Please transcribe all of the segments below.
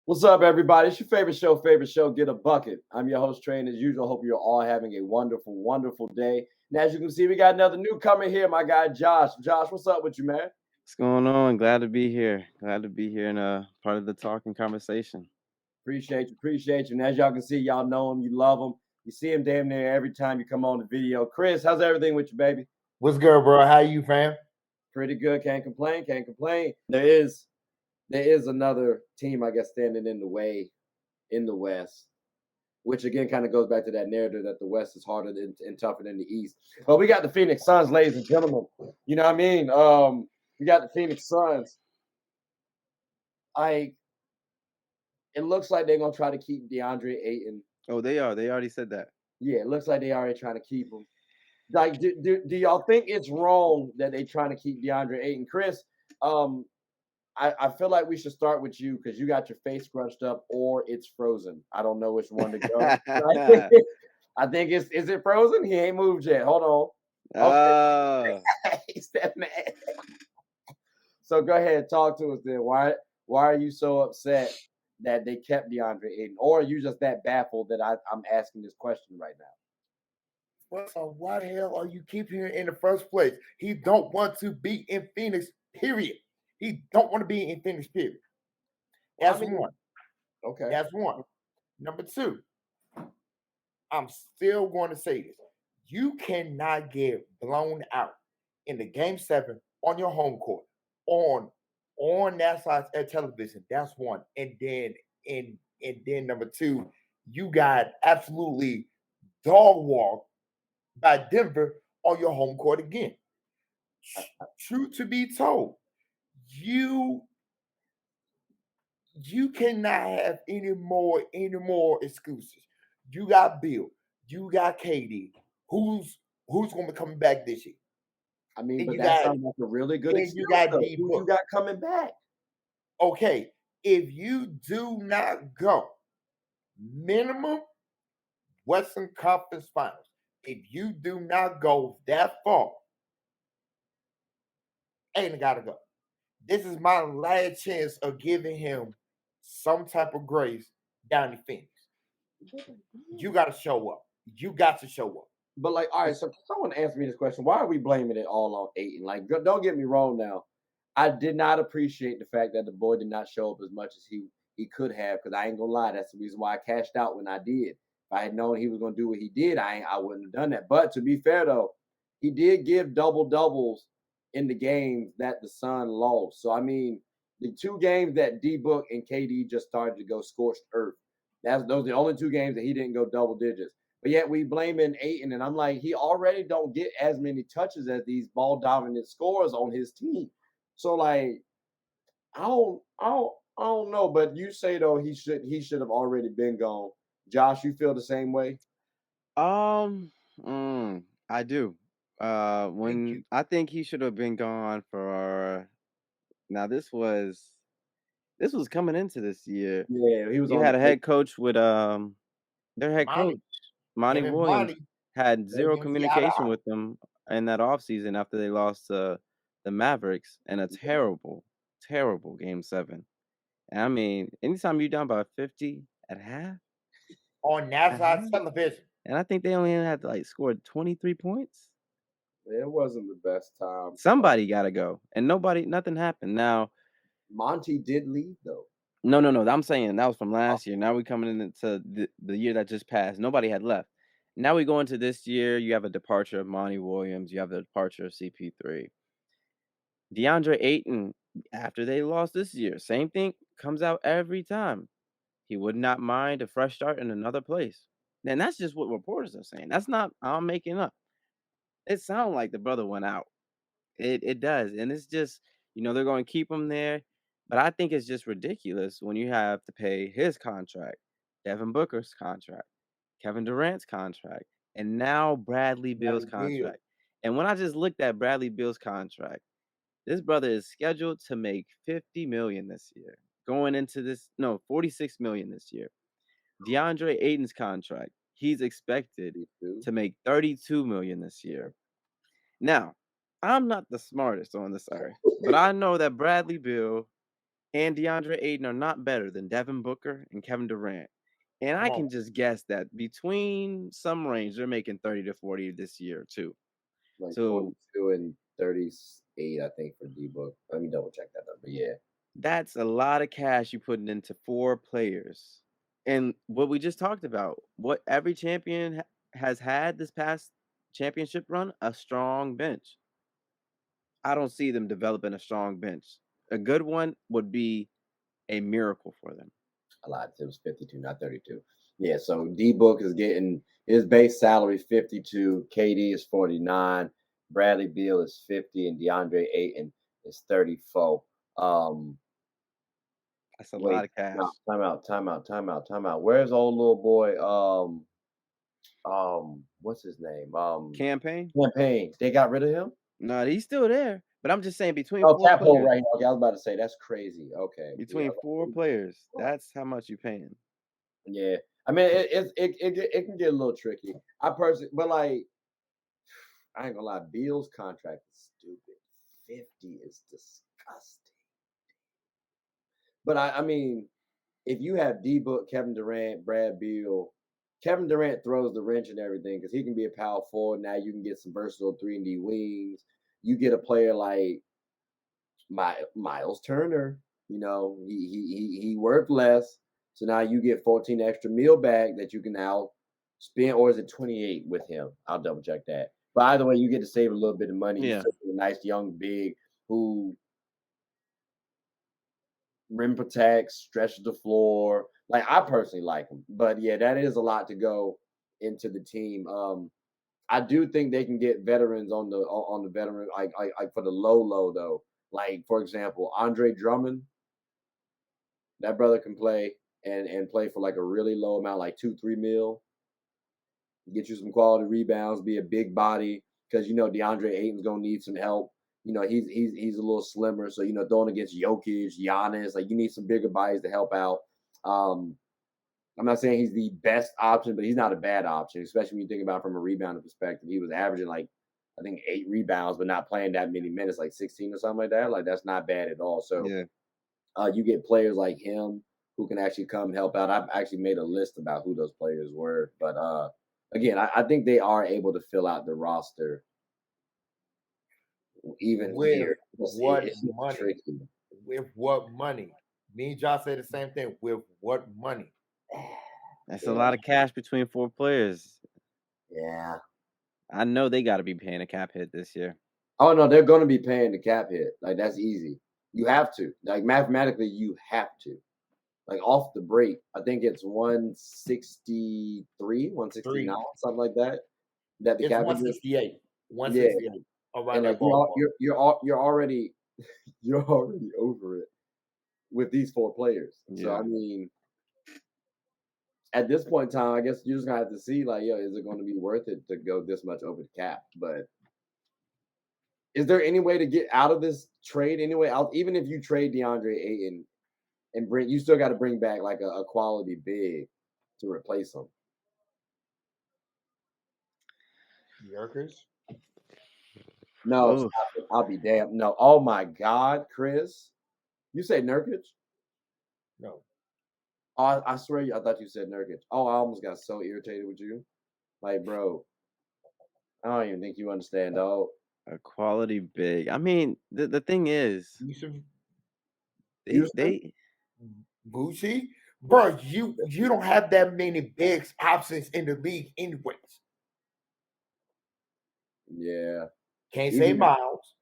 What's up, everybody? It's your favorite show, Get a Bucket. I'm your host, Train, as usual. Hope you're all having a wonderful, wonderful day. And as you can see, we got another newcomer here, my guy Josh. Josh, what's up with you, man? What's going on? Glad to be here. Glad to be here and part of the talking conversation. Appreciate you. And as y'all can see, y'all know him, you love him. You see him damn near every time you come on the video. Chris, how's everything with you, baby? What's good, bro? How you, fam? Pretty good. Can't complain. Can't complain. There is another team, I guess, standing in the way in the West, which again kind of goes back to that narrative that the West is harder and tougher than the East. But we got the Phoenix Suns, ladies and gentlemen. You know what I mean? We got the Phoenix Suns. It looks like they're gonna try to keep DeAndre Ayton. Oh, they are. They already said that. Yeah, it looks like they already trying to keep him. Like, do y'all think it's wrong that they trying to keep DeAndre Ayton? Chris, um, I feel like we should start with you because you got your face scrunched up or it's frozen. I don't know which one to go. I think is it frozen? He ain't moved yet. Hold on. Oh, Okay. He's that mad. So go ahead, talk to us then. Why are you so upset that they kept DeAndre Ayton? Or are you just that baffled that I'm asking this question right now? Well, why the hell are you keeping him in the first place? He don't want to be in Phoenix, period. He don't want to be in Phoenix, period. That's one. Okay. That's one. Number two, I'm still going to say this. You cannot get blown out in the game 7 on your home court on that side of television. That's one. And then number two, you got absolutely dog walk by Denver on your home court again. Truth to be told, you cannot have any more excuses. You got Bill, you got KD. Who's going to be coming back this year? I mean, but that sounds like a really good excuse. You got who you got coming back? Okay, if you do not go minimum Western Conference Finals, if you do not go that far, ain't gotta go. This is my last chance of giving him some type of grace down in Phoenix. You got to show up. You got to show up. But like, all right, so someone answer me this question: why are we blaming it all on Ayton? Like, don't get me wrong. Now, I did not appreciate the fact that the boy did not show up as much as he could have. Because I ain't gonna lie, that's the reason why I cashed out when I did. If I had known he was gonna do what he did, I wouldn't have done that. But to be fair though, he did give double doubles in the games that the Sun lost. So I mean, the two games that D Book and KD just started to go scorched earth. Those are the only two games that he didn't go double digits. But yet we blaming Ayton, and I'm like, he already don't get as many touches as these ball dominant scorers on his team. So like, I don't know. But you say though he should have already been gone. Josh, you feel the same way? I do. When I think he should have been gone for. Now this was coming into this year. Yeah, he was. You had a head coach with their head coach Monty Williams had zero communication with them in that offseason after they lost to the Mavericks in a terrible, terrible game 7. And I mean, anytime you're down by 50 at half on national television, and I think they only had to like scored 23 points. It wasn't the best time. Somebody got to go, and nothing happened. Now, Monty did leave though. No. I'm saying that was from last year. Now we're coming into the year that just passed. Nobody had left. Now we go into this year. You have a departure of Monty Williams. You have the departure of CP3. DeAndre Ayton, after they lost this year, same thing comes out every time. He would not mind a fresh start in another place. And that's just what reporters are saying. That's not, I'm making up. It sounds like the brother went out. It does. And it's just, they're going to keep him there. But I think it's just ridiculous when you have to pay his contract, Devin Booker's contract, Kevin Durant's contract, and now Bradley Beal's contract. And when I just looked at Bradley Beal's contract, this brother is scheduled to make $50 million this year. Going into $46 million this year. DeAndre Ayton's contract, he's expected to make $32 million this year. Now, I'm not the smartest on this earth, but I know that Bradley Beal and DeAndre Ayton are not better than Devin Booker and Kevin Durant. And Come I on. can just guess that between some range, they're making 30 to 40 this year too. Like So 42 and 38, I think, for D-Book. Let me double check that number. Yeah. that's a lot of cash you putting into 4 players. And what we just talked about, what every champion has had this past championship run, a strong bench. I don't see them developing a strong bench. A good one would be a miracle for them. I lied. It was 52, not 32. Yeah, so D-Book is getting his base salary 52, KD is 49, Bradley Beal is 50, and DeAndre Ayton is 34. Um, That's a lot wait, of cash. time out. Where's old little boy? What's his name? Campaign? Campaign. They got rid of him? No, he's still there. But I'm just saying between Oh, 4 cap hold players, right here. Okay, I was about to say that's crazy. Okay, yeah, between 4 players, that's how much you paying. yeah. I mean, it can get a little tricky. I personally, but like, I ain't gonna lie, Beal's contract is stupid. 50 is disgusting. But I mean, if you have D Book, Kevin Durant, Brad Beal, Kevin Durant throws the wrench and everything because he can be a power forward. Now you can get some versatile 3-and-D wings. You get a player like Miles Turner. You know, he worked less. So now you get 14 extra mil back that you can now spend, or is it 28 with him? I'll double check that. But either way, you get to save a little bit of money. You Yeah. still get a nice young big who rim protects, stretches the floor. Like I personally like him. But yeah, that is a lot to go into the team. I do think they can get veterans on the veteran like for the low though. Like for example, Andre Drummond, that brother can play and play for like a really low amount, like 2-3 mil. Get you some quality rebounds, be a big body because you know DeAndre Ayton's gonna need some help. You know he's a little slimmer, so you know throwing against Jokic, Giannis, like you need some bigger bodies to help out. Um, I'm not saying he's the best option, but he's not a bad option, especially when you think about it from a rebounding perspective. He was averaging like I think 8 rebounds, but not playing that many minutes, like 16 or something like that. Like that's not bad at all. So Yeah. you get players like him who can actually come help out. I've actually made a list about who those players were, but again, I think they are able to fill out the roster even With here. what It's money? tricky. With what money? Me and Josh say the same thing. With what money? That's a Yeah, lot of cash between 4 players. yeah. I know they got to be paying a cap hit this year. Oh no, they're going to be paying the cap hit. Like that's easy. You have to. Like mathematically, you have to. Like off the break, I think it's 163, 169, Three. something like that. That the It's cap hit is. 168. Yeah, 168. Around and like that ballpark. you're already you're already over it with these 4 players. So Yeah. I mean, at this point in time, I guess you're just gonna have to see like, yo, is it going to be worth it to go this much over the cap? But is there any way to get out of this trade anyway? Even if you trade DeAndre Ayton and bring, you still got to bring back like a quality big to replace him. Yerkers? No, Oh, stop it. I'll be damned. No. Oh my God, Chris. You said Nurkic? No. Oh, I swear I thought you said Nurkic. Oh, I almost got so irritated with you. Like, bro, I don't even think you understand, dog. a quality big. I mean, the thing is, Yusuf they Houston? they Bucci? Bro, you don't have that many big options in the league anyways. Yeah. Can't Even say Miles.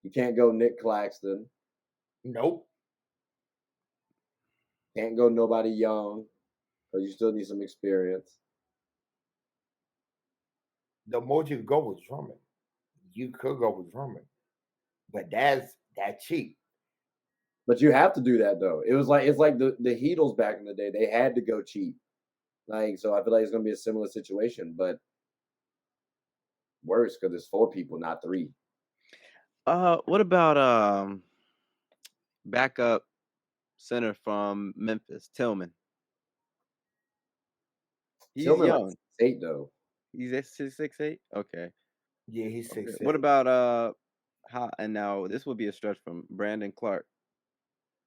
you can't go Nick Claxton. Nope. Can't go nobody young because you still need some experience. The more you could go with Drummond. You could go with Drummond. But that's that cheap. But you have to do that though. It's like the Heatles back in the day. They had to go cheap. Like so, I feel like it's gonna be a similar situation, but worse because it's 4 people, not 3. what about backup center from Memphis, Tillman? He's Tillman like young. 8 though. He's at 6'8". Okay. Yeah, he's Okay. 6'8". What about how? And now this would be a stretch from Brandon Clark.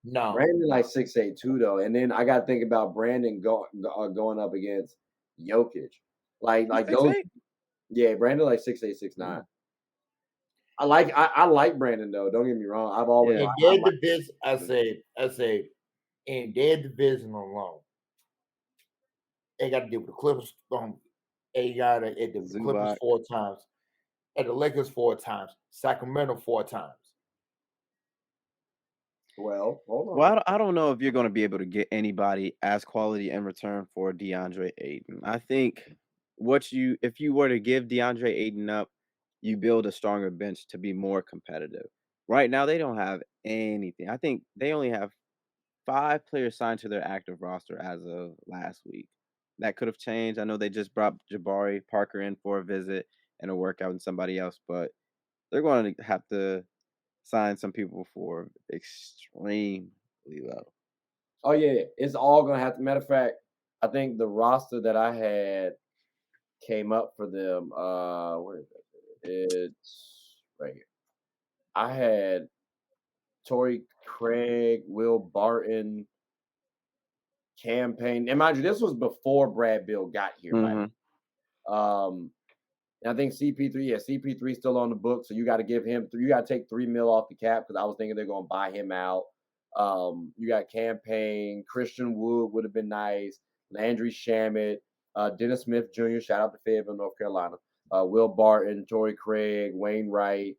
No. Brandon like 6'8" too though, and then I got to think about Brandon going up against Jokic, like Six those. eight. Yeah, Brandon like 6'8", 6'9". I like Brandon though. Don't get me wrong. I've always Yeah. In I their like division, I say, in their division alone, they got to deal with the Clippers. They got to at the Clippers Zubac. 4 times, at the Lakers 4 times, Sacramento 4 times. Well, hold on. Well, I don't know if you're going to be able to get anybody as quality in return for DeAndre Ayton. I think if you were to give DeAndre Ayton up, you build a stronger bench to be more competitive. Right now, they don't have anything. I think they only have 5 players signed to their active roster as of last week. That could have changed. I know they just brought Jabari Parker in for a visit and a workout and somebody else, but they're going to have to sign some people for extremely low. Oh yeah, it's all gonna have to. Matter of fact, I think the roster that I had came up for them. Where is it? It's right here. I had Torrey Craig, Will Barton, campaign. And mind you, this was before Brad Bill got here, by Mhm. the way. And I think CP3, yeah, CP3 still on the book, so you got to give him. You got to take $3 million off the cap because I was thinking they're going to buy him out. You got campaign. Christian Wood would have been nice. Landry Shamet, Dennis Smith Jr. Shout out to Fayetteville, North Carolina. Will Barton, Torrey Craig, Wayne Wright,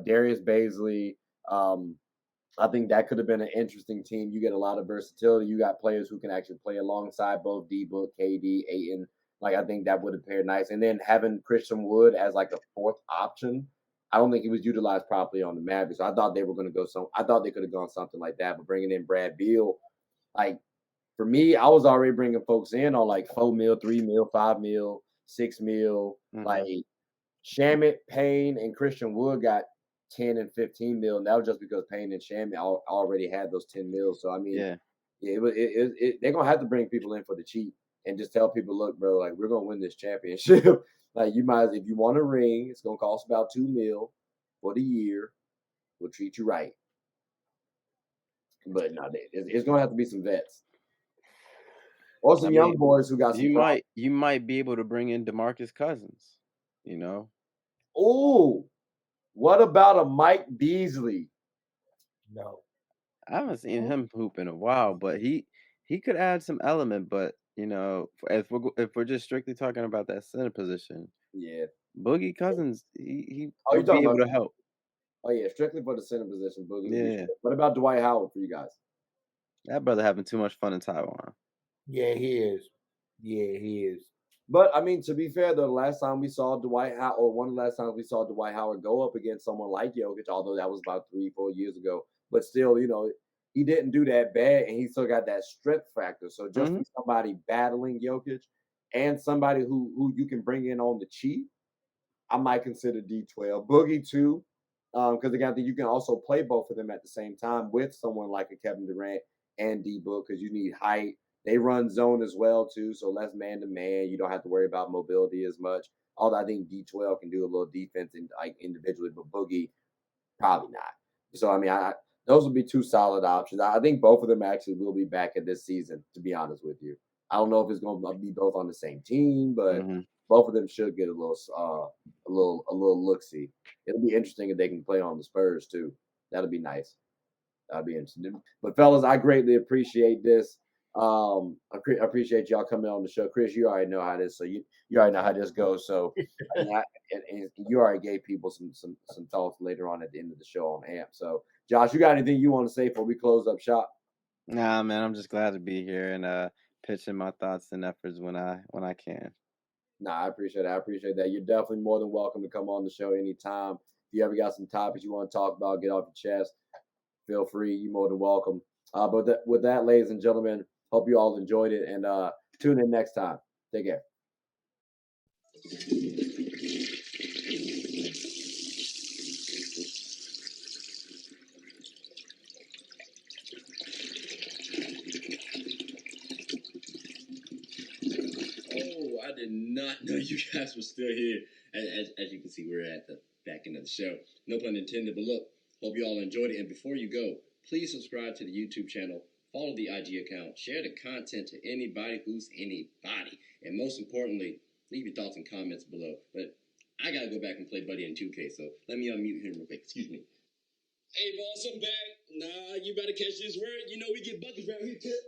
Darius Baisley. I think that could have been an interesting team. You get a lot of versatility. You got players who can actually play alongside both D-Book, KD, Ayton. Like, I think that would have paired nice. And then having Christian Wood as like a fourth option, I don't think he was utilized properly on the Mavericks. So I thought they were going to go I thought they could have gone something like that. But bringing in Brad Beal, like, for me, I was already bringing folks in on like $4 million, $3 million, $5 million, $6 million. Like, Mhm. Shamit, Payne, and Christian Wood got 10 and 15 mil. And that was just because Payne and Shamit already had those 10 mils. So I mean, Yeah. yeah, they're gonna have to bring people in for the cheap and just tell people, look, bro, like we're gonna win this championship. Like you might, if you want a ring, it's gonna cost about 2 mil for the year. We'll treat you right. But no, it's gonna have to be some vets or I some young mean, boys who got some promise. you might be able to bring in DeMarcus Cousins, you know? Oh, what about a Mike Beasley? No. I haven't seen him hoop in a while, but he could add some element, but, if we're just strictly talking about that center position, Yeah. Boogie Cousins, he Oh, you would be talking able about? to help. Oh yeah, strictly for the center position, Boogie would be Yeah. straight. What about Dwight Howard for you guys? That brother having too much fun in Taiwan. Yeah, he is. Yeah, he is. But I mean, to be fair, though, the last time we saw Dwight Howard, or one of the last times we saw Dwight Howard go up against someone like Jokic, although that was about 3, 4 years ago, but still, he didn't do that bad, and he still got that strength factor. So just Mhm. be somebody battling Jokic, and somebody who you can bring in on the cheap, I might consider D12. Boogie too, because again, I think you can also play both of them at the same time with someone like a Kevin Durant and D Book because you need height. They run zone as well too, so less man to man. You don't have to worry about mobility as much. Although I think D12 can do a little defense like individually, but Boogie probably not. So I mean, those would be two solid options. I think both of them actually will be back at this season. To be honest with you, I don't know if it's going to be both on the same team, but Mhm. both of them should get a little look see. It'll be interesting if they can play on the Spurs too. That'll be nice. That'll be interesting. But fellas, I greatly appreciate this. I appreciate y'all coming on the show. Chris, you already know how this. So you already know how this goes. So and you already gave people some thoughts later on at the end of the show on AMP. So Josh, you got anything you want to say before we close up shop? Nah, man, I'm just glad to be here and pitching my thoughts and efforts when I can. Nah, I appreciate that. I appreciate that. You're definitely more than welcome to come on the show anytime. If you ever got some topics you want to talk about, get off your chest, feel free. You're more than welcome. But with that, ladies and gentlemen, hope you all enjoyed it and tune in next time. Take care. Oh, I did not know you guys were still here. As you can see, we're at the back end of the show. No pun intended, but look, hope you all enjoyed it. And before you go, Please subscribe to the YouTube channel, follow the IG account, share the content to anybody who's anybody. And most importantly, leave your thoughts and comments below. But I gotta go back and play Buddy in 2K, so let me unmute him real quick. Excuse me. Hey, boss, I'm back. Nah, you better catch this word. You know we get buckets around here, kid.